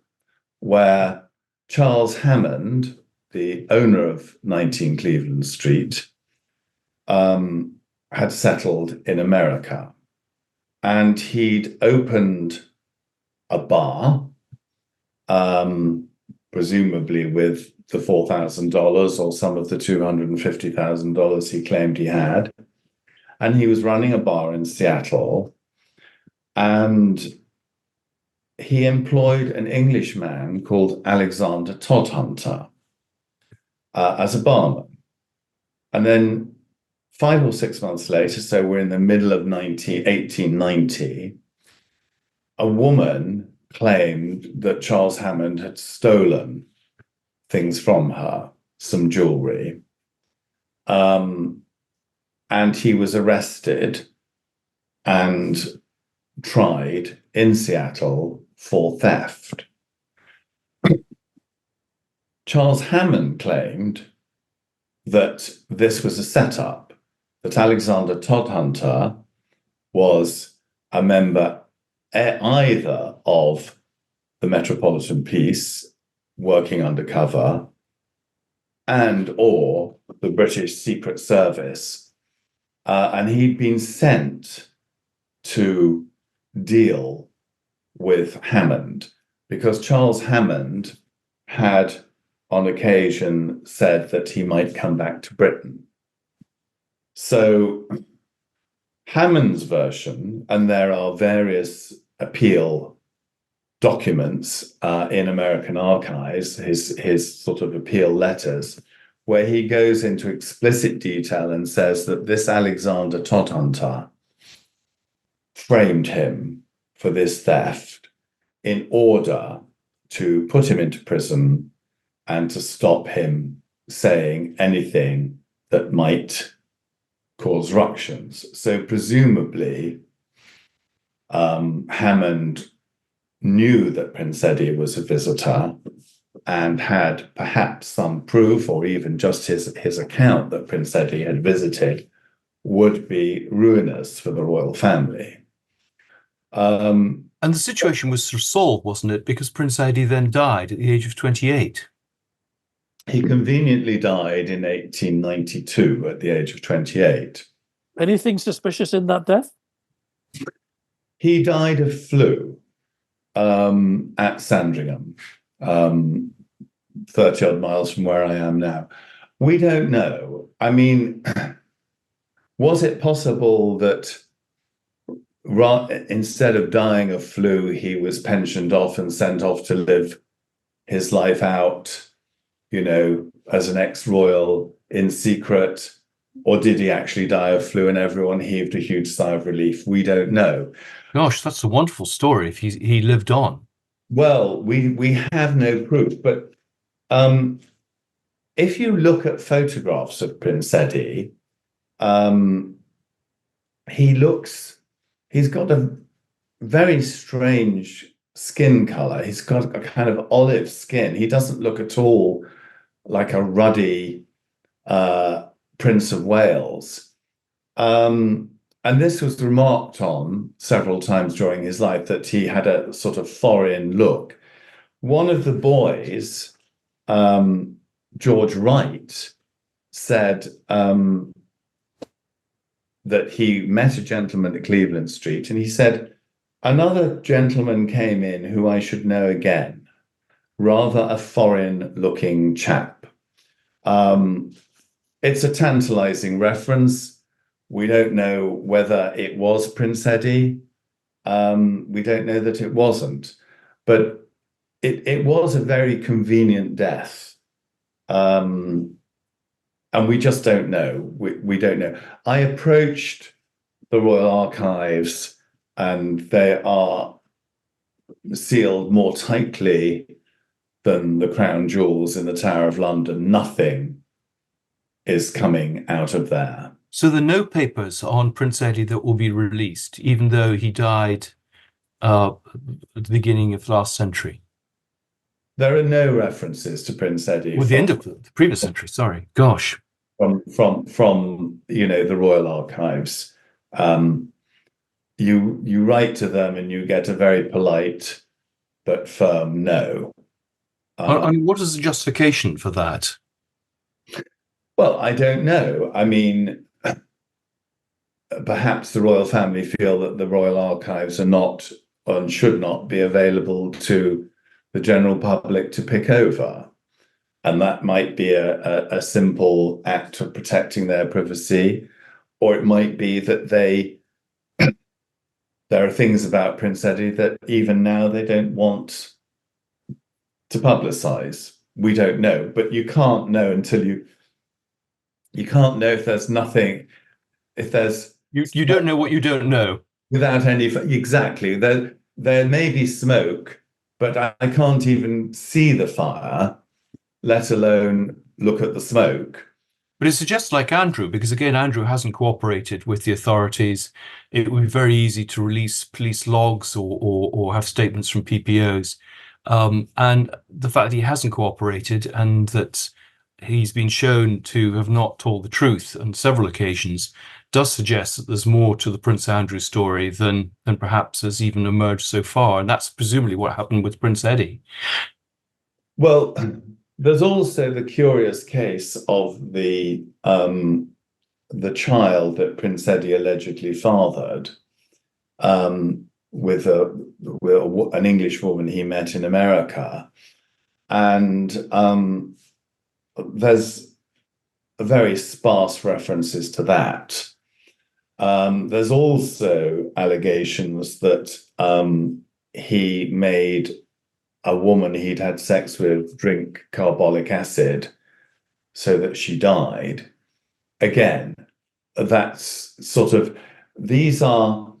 S3: where Charles Hammond, the owner of 19 Cleveland Street, had settled in America. And he'd opened a bar, presumably with the $4,000 or some of the $250,000 he claimed he had. And he was running a bar in Seattle. And he employed an Englishman called Alexander Todhunter as a barman. And then 5 or 6 months later, so we're in the middle of 1890, a woman claimed that Charles Hammond had stolen things from her, some jewelry. And he was arrested and tried in Seattle for theft. Charles Hammond claimed that this was a setup, that Alexander Todhunter was a member either of the Metropolitan Police working undercover and or the British Secret Service. And he'd been sent to deal with Hammond because Charles Hammond had on occasion said that he might come back to Britain. So Hammond's version, and there are various appeal documents in American archives, his sort of appeal letters, where he goes into explicit detail and says that this Alexander Todhunter framed him for this theft in order to put him into prison and to stop him saying anything that might cause ructions. So presumably, Hammond knew that Prince Eddie was a visitor and had perhaps some proof, or even just his account that Prince Eddie had visited would be ruinous for the royal family.
S2: And the situation was resolved, wasn't it? Because Prince Eddie then died at the age of 28.
S3: He conveniently died in 1892 at the age of 28.
S1: Anything suspicious in that death?
S3: He died of flu at Sandringham, 30 odd miles from where I am now. We don't know. I mean, was it possible that instead of dying of flu, he was pensioned off and sent off to live his life out, as an ex-royal in secret? Or did he actually die of flu and everyone heaved a huge sigh of relief? We don't know.
S2: Gosh, that's a wonderful story if he lived on.
S3: Well, we have no proof, but if you look at photographs of Prince Eddie, he's got a very strange skin color. He's got a kind of olive skin. He doesn't look at all like a ruddy Prince of Wales. And this was remarked on several times during his life, that he had a sort of foreign look. One of the boys, George Wright, said that he met a gentleman at Cleveland Street, and he said, "Another gentleman came in who I should know again, rather a foreign-looking chap." It's a tantalizing reference. We don't know whether it was Prince Eddie. We don't know that it wasn't, but it was a very convenient death. And we just don't know. We don't know. I approached the Royal Archives, and they are sealed more tightly than the crown jewels in the Tower of London. Nothing is coming out of there.
S2: So there are no papers on Prince Eddie that will be released, even though he died at the beginning of last century.
S3: There are no references to Prince Eddie.
S2: Well, the end of the previous century. Sorry, gosh.
S3: From the Royal Archives. You write to them and you get a very polite but firm no.
S2: I mean, what is the justification for that?
S3: Well, I don't know. I mean, perhaps the royal family feel that the Royal Archives are not and should not be available to the general public to pick over. And that might be a simple act of protecting their privacy, or it might be that there are things about Prince Eddie that even now they don't want to publicize. We don't know, but you can't know until you can't know if there's nothing, if there's...
S2: You don't know what you don't know.
S3: Without any... Exactly. There may be smoke, but I can't even see the fire, let alone look at the smoke.
S2: But it suggests like Andrew, because again, Andrew hasn't cooperated with the authorities. It would be very easy to release police logs or have statements from PPOs. And the fact that he hasn't cooperated and that he's been shown to have not told the truth on several occasions does suggest that there's more to the Prince Andrew story than perhaps has even emerged so far. And that's presumably what happened with Prince Eddie.
S3: Well, there's also the curious case of the child that Prince Eddie allegedly fathered with an English woman he met in America. And there's very sparse references to that. There's also allegations that he made a woman he'd had sex with drink carbolic acid so that she died. Again, that's sort of, these are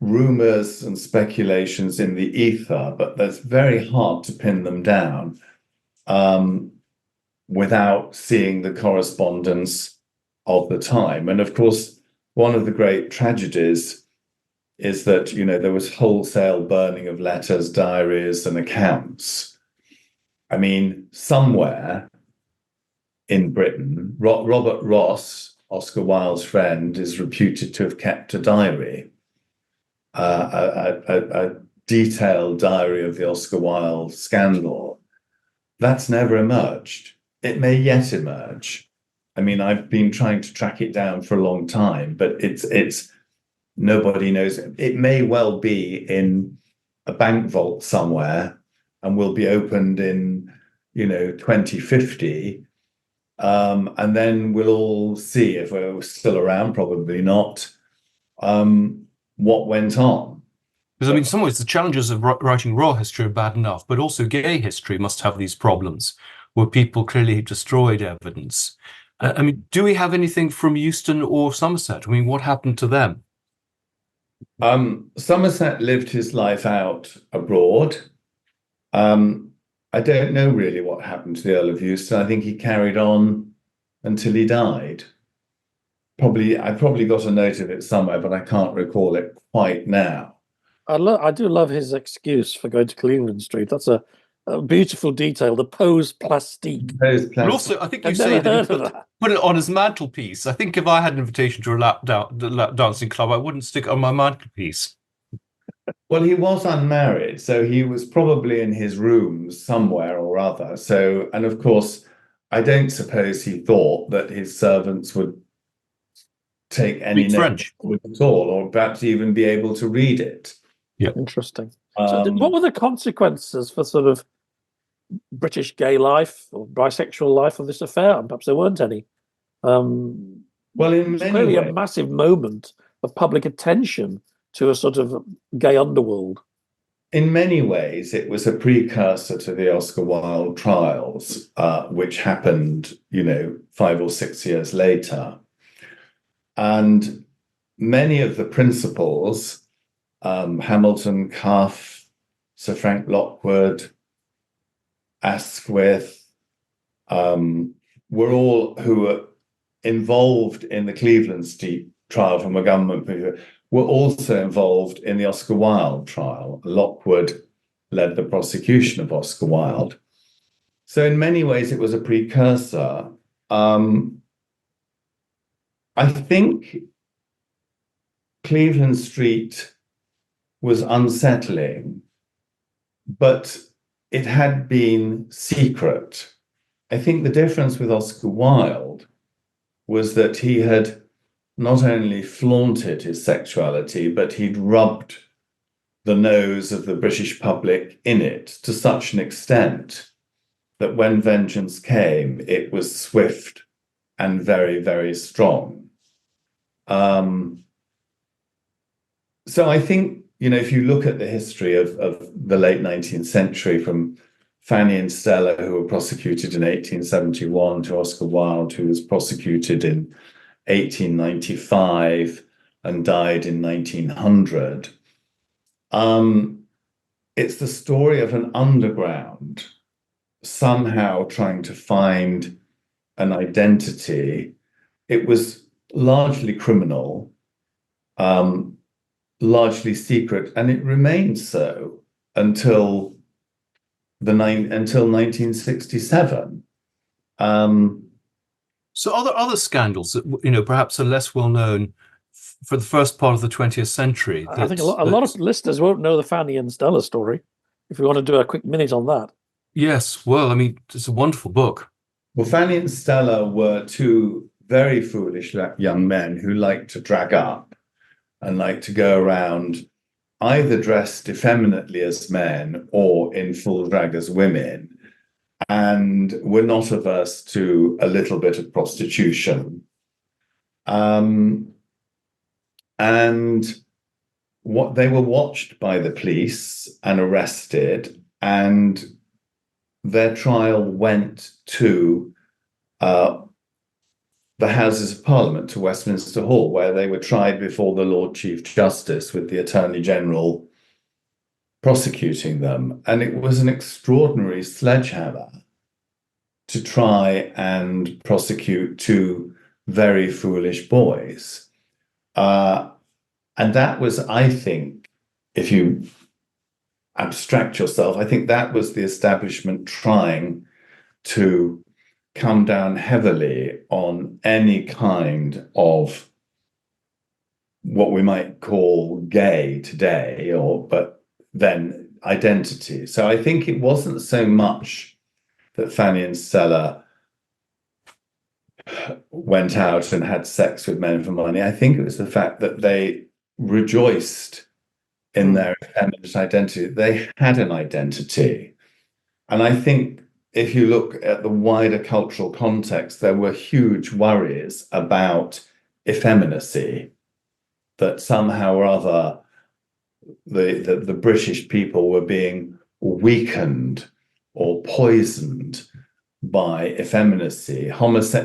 S3: rumors and speculations in the ether, but that's very hard to pin them down without seeing the correspondence of the time. And of course, one of the great tragedies is that, there was wholesale burning of letters, diaries, and accounts. I mean, somewhere in Britain, Robert Ross, Oscar Wilde's friend, is reputed to have kept a diary, a detailed diary of the Oscar Wilde scandal. That's never emerged. it may yet emerge. I mean, I've been trying to track it down for a long time, but it's nobody knows. It may well be in a bank vault somewhere and will be opened in, 2050. And then we'll all see if we're still around, probably not, what went on.
S2: Because, I mean, in some ways, the challenges of writing raw history are bad enough, but also gay history must have these problems where people clearly destroyed evidence. I mean, do we have anything from Euston or Somerset? I mean, what happened to them?
S3: Somerset lived his life out abroad. I don't know really what happened to the Earl of Euston. I think he carried on until he died. I probably got a note of it somewhere, but I can't recall it quite now.
S1: I do love his excuse for going to Cleveland Street. That's a beautiful detail. The pose plastique.
S2: But also, I think you say that he put it on his mantelpiece. I think if I had an invitation to a lap dancing club, I wouldn't stick it on my mantelpiece.
S3: Well, he was unmarried, so he was probably in his rooms somewhere or other. So, and of course, I don't suppose he thought that his servants would take any note at all, or perhaps even be able to read it.
S2: Yeah,
S1: interesting. So, what were the consequences for sort of British gay life or bisexual life of this affair? And perhaps there weren't any.
S3: Well, in many
S1: clearly
S3: ways,
S1: a massive moment of public attention to a sort of gay underworld.
S3: In many ways, it was a precursor to the Oscar Wilde trials, which happened, 5 or 6 years later. And many of the principals, Hamilton, Cuff, Sir Frank Lockwood, Asquith, were all who were involved in the Cleveland Street trial from a government point of view, were also involved in the Oscar Wilde trial. Lockwood led the prosecution of Oscar Wilde. So in many ways, it was a precursor. I think Cleveland Street was unsettling, but it had been secret. I think the difference with Oscar Wilde was that he had not only flaunted his sexuality, but he'd rubbed the nose of the British public in it to such an extent that when vengeance came, it was swift and very, very strong. So I think, if you look at the history of the late 19th century, from Fanny and Stella, who were prosecuted in 1871, to Oscar Wilde, who was prosecuted in 1895 and died in 1900. It's the story of an underground somehow trying to find an identity. It was largely criminal, largely secret, and it remained so until 1967.
S2: So other scandals that perhaps are less well known for the first part of the 20th century.
S1: I think a lot of listeners won't know the Fanny and Stella story. If we want to do a quick minute on that.
S2: Yes, well, I mean, it's a wonderful book.
S3: Well, Fanny and Stella were two very foolish young men who liked to drag up and liked to go around either dressed effeminately as men or in full drag as women, and were not averse to a little bit of prostitution. And what they were watched by the police and arrested, and their trial went to the Houses of Parliament, to Westminster Hall, where they were tried before the Lord Chief Justice, with the Attorney General prosecuting them. And it was an extraordinary sledgehammer to try and prosecute two very foolish boys. And that was, I think, if you abstract yourself, I think that was the establishment trying to come down heavily on any kind of what we might call gay today, but then identity. So I think it wasn't so much that Fanny and Stella went out and had sex with men for money. I think it was the fact that they rejoiced in their feminine identity. They had an identity. And I think if you look at the wider cultural context, there were huge worries about effeminacy, that somehow or other the British people were being weakened or poisoned by effeminacy.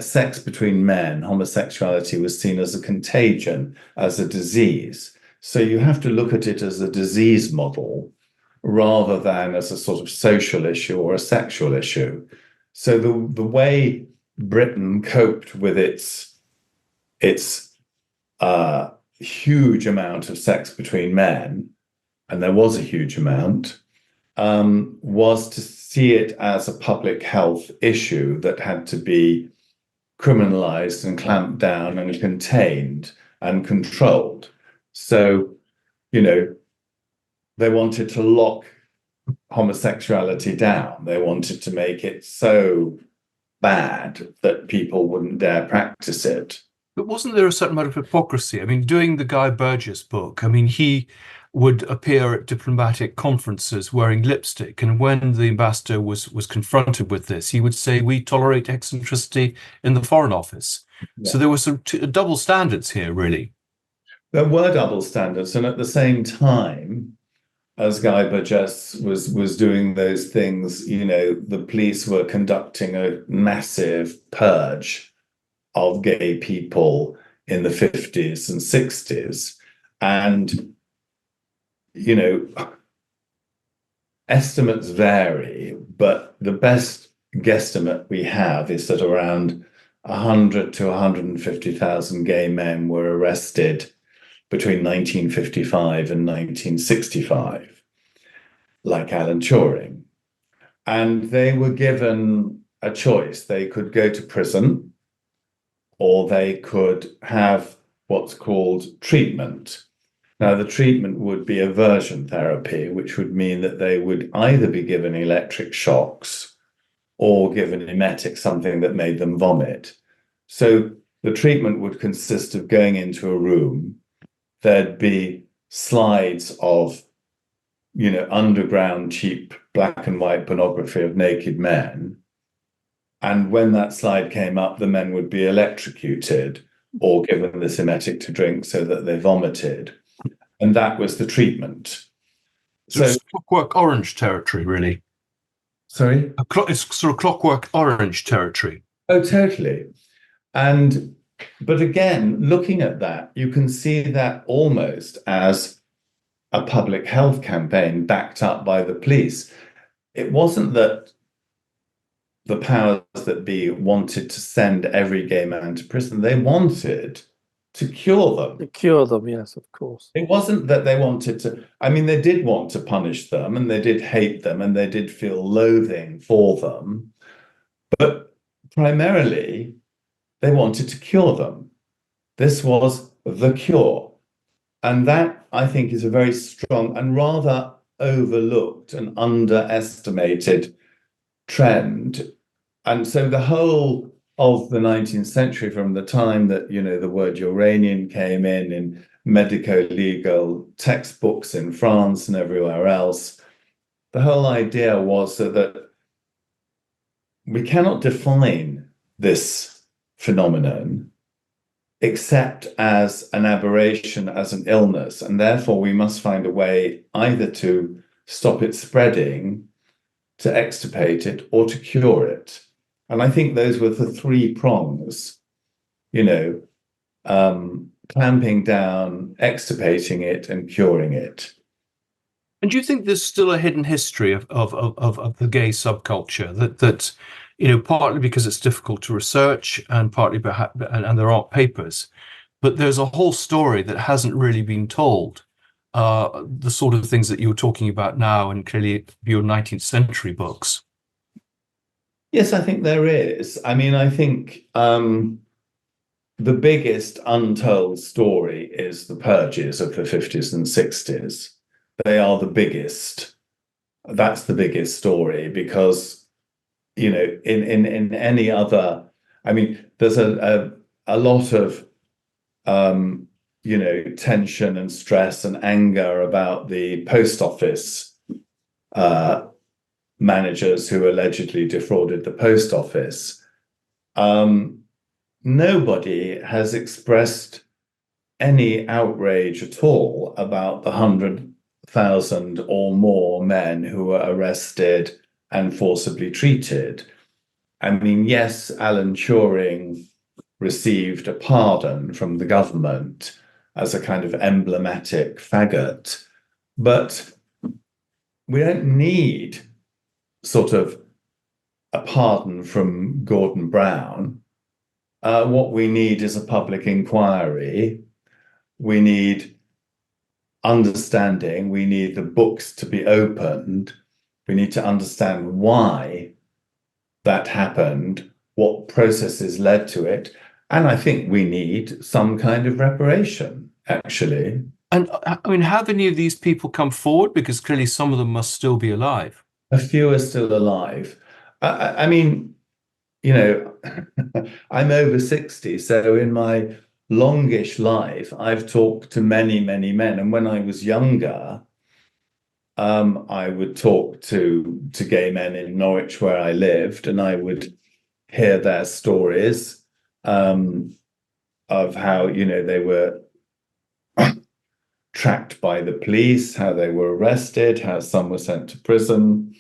S3: Sex between men, homosexuality was seen as a contagion, as a disease. So you have to look at it as a disease model rather than as a sort of social issue or a sexual issue. So the way Britain coped with its huge amount of sex between men, and there was a huge amount, was to see it as a public health issue that had to be criminalized and clamped down and contained and controlled. So, they wanted to lock homosexuality down. They wanted to make it so bad that people wouldn't dare practice it.
S2: But wasn't there a certain amount of hypocrisy? I mean, doing the Guy Burgess book, I mean, he would appear at diplomatic conferences wearing lipstick. And when the ambassador was confronted with this, he would say, "We tolerate eccentricity in the Foreign Office." Yeah. So there were some double standards here, really.
S3: There were double standards. And at the same time, as Guy Burgess was doing those things, the police were conducting a massive purge of gay people in the 50s and 60s. And, estimates vary, but the best guesstimate we have is that around 100 to 150,000 gay men were arrested between 1955 and 1965, like Alan Turing. And they were given a choice. They could go to prison, or they could have what's called treatment. Now, the treatment would be aversion therapy, which would mean that they would either be given electric shocks or given an emetic, something that made them vomit. So the treatment would consist of going into a room. There'd be slides of, underground, cheap black and white pornography of naked men. And when that slide came up, the men would be electrocuted or given this emetic to drink so that they vomited. And that was the treatment.
S2: So it's Clockwork Orange territory, really.
S3: Sorry?
S2: It's sort of Clockwork Orange territory.
S3: Oh, totally. But again, looking at that, you can see that almost as a public health campaign backed up by the police. It wasn't that the powers that be wanted to send every gay man to prison. They wanted to cure them.
S1: To cure them, yes, of course.
S3: It wasn't that they wanted to, they did want to punish them, and they did hate them, and they did feel loathing for them. But primarily, they wanted to cure them. This was the cure. And that, I think, is a very strong and rather overlooked and underestimated trend. And so the whole of the 19th century, from the time that, the word Uranian came in medico-legal textbooks in France and everywhere else, the whole idea was that we cannot define this phenomenon except as an aberration, as an illness, and therefore we must find a way either to stop it spreading, to extirpate it, or to cure it. And I think those were the three prongs, clamping down, extirpating it, and curing it.
S2: And do you think there's still a hidden history of the gay subculture that partly because it's difficult to research and partly and there aren't papers, but there's a whole story that hasn't really been told, the sort of things that you're talking about now and clearly your 19th century books?
S3: Yes, I think there is. I think the biggest untold story is the purges of the 50s and 60s. They are the biggest. That's the biggest story because, in any other, I mean, there's a lot of tension and stress and anger about the post office managers who allegedly defrauded the post office. Nobody has expressed any outrage at all about the 100,000 or more men who were arrested and forcibly treated. I mean, yes, Alan Turing received a pardon from the government as a kind of emblematic faggot, but we don't need sort of a pardon from Gordon Brown. What we need is a public inquiry. We need understanding. We need the books to be opened. We need to understand why that happened, what processes led to it. And I think we need some kind of reparation, actually.
S2: And I mean, have any of these people come forward? Because clearly some of them must still be alive.
S3: A few are still alive. I mean, I'm over 60, so in my longish life, I've talked to many, many men. And when I was younger, I would talk to gay men in Norwich where I lived, and I would hear their stories of how, they were tracked by the police, how they were arrested, how some were sent to prison.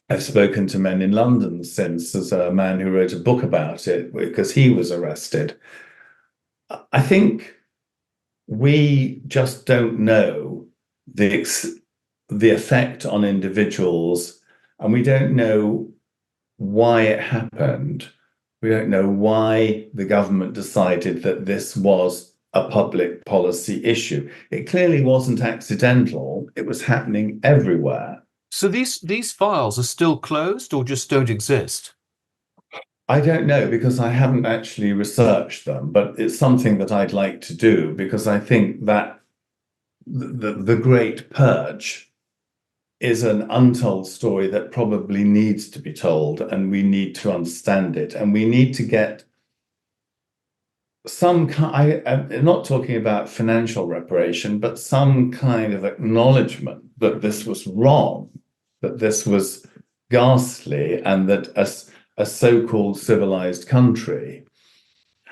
S3: I've spoken to men in London since. There's a man who wrote a book about it because he was arrested. I think we just don't know the effect on individuals, and we don't know why it happened. We don't know why the government decided that this was a public policy issue. It clearly wasn't accidental. It was happening everywhere.
S2: So these files are still closed or just don't exist?
S3: I don't know, because I haven't actually researched them, but it's something that I'd like to do, because I think that the Great Purge is an untold story that probably needs to be told, and we need to understand it, and we need to get I'm not talking about financial reparation, but some kind of acknowledgement that this was wrong, that this was ghastly, and that a so-called civilized country.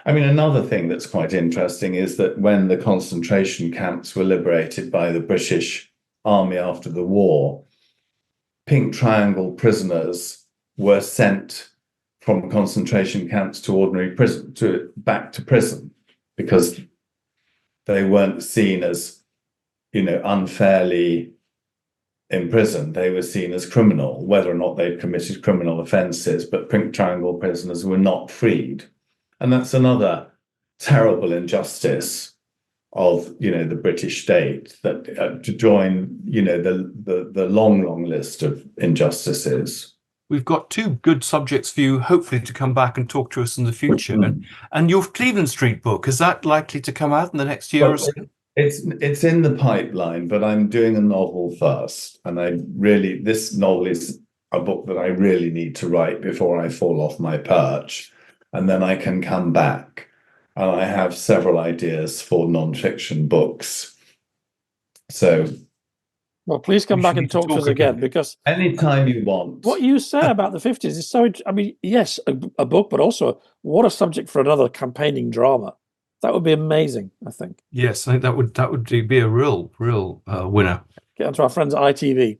S3: I mean, another thing that's quite interesting is that when the concentration camps were liberated by the British Army after the war, Pink Triangle prisoners were sent from concentration camps to ordinary prison, back to prison, because they weren't seen as, unfairly imprisoned. They were seen as criminal, whether or not they'd committed criminal offences, but Pink Triangle prisoners were not freed. And that's another terrible injustice of, the British state, that to join, the long list of injustices.
S2: We've got two good subjects for you, hopefully, to come back and talk to us in the future. And your Cleveland Street book, is that likely to come out in the next year or so?
S3: It's in the pipeline, but I'm doing a novel first. And this novel is a book that I really need to write before I fall off my perch. And then I can come back. And I have several ideas for non-fiction books. So...
S1: Well, please come back and talk to us again, because
S3: anytime you want.
S1: What you say about the 50s is so, yes, a book, but also what a subject for another campaigning drama. That would be amazing, I think.
S2: Yes, I think that would be a real winner.
S1: Get onto our friends at ITV.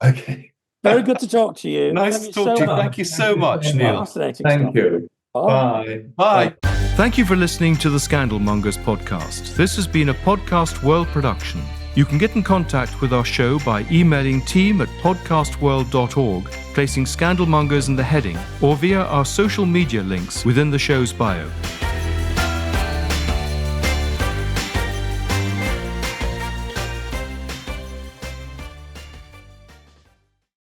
S3: Okay.
S1: Very good to talk to you.
S2: Nice to talk to you. Thank you so much, Neil.
S1: Fascinating
S3: Thank
S1: stuff.
S3: you. Bye.
S2: Bye.
S4: Thank you for listening to the Scandal Mongers podcast. This has been a Podcast World production. You can get in contact with our show by emailing team@podcastworld.org, placing Scandal Mongers in the heading, or via our social media links within the show's bio.